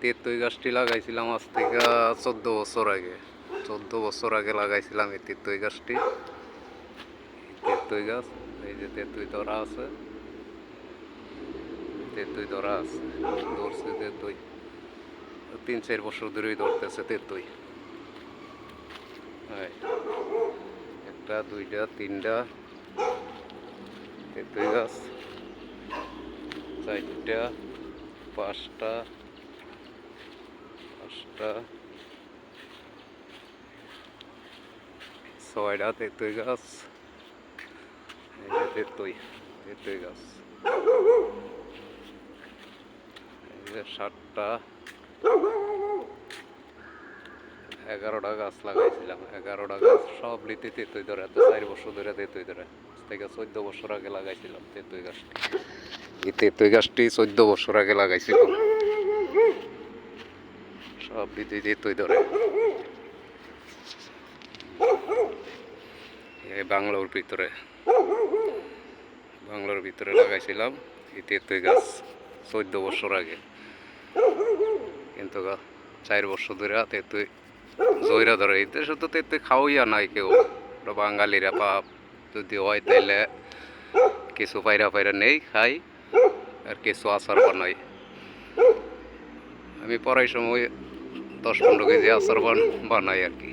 তেঁতুই গাছটি লাগাইছিলাম আজ থেকে 14 বছর আগে। 14 বছর আগে লাগাইছিলাম এই তেঁতুই গাছটি। তেঁতুই গাছ, এই যে তেঁতুই ধরা আছে, তেঁতুই ধরা আছে, ধরছে তেঁতুই 3-4 বছর ধরেই ধরতেছে তেঁতুই। একটা, দুইটা, তিনটা তেঁতুই গাছ, 4টা, 5টা, 6টা তেঁতুই গাছ। এই যে তেঁতুই গাছ, এই যে 7টা, 11টা গাছ লাগাইছিলাম। 11টা গাছ সব লিতে তেঁতুই ধরে। 4 বছর ধরে তেঁতুই ধরে। আজ থেকে 14 বছর আগে লাগাইছিলাম তেঁতুই গাছটি। এই তেঁতুই গাছটি 14 বছর আগে লাগাইছিলাম। সব লিতে তেঁতুই ধরে। বাংলোর ভিতরে লাগাইছিলাম এই তেঁতুই গাছ 14 বছর আগে। কিন্তু 4 বছর ধরে তেঁতুই জয়রা ধরে। এই দেশে তো তেঁতুই খাওয়াইয়া নাই কেউ। বাঙালিরা পাপ যদি হয় তাইলে কিছু পায়রা নেই, খাই, আর কিছু আচার বানাই। আমি পড়াই সময় 10-15 কেজি আচার বানাই আর কি।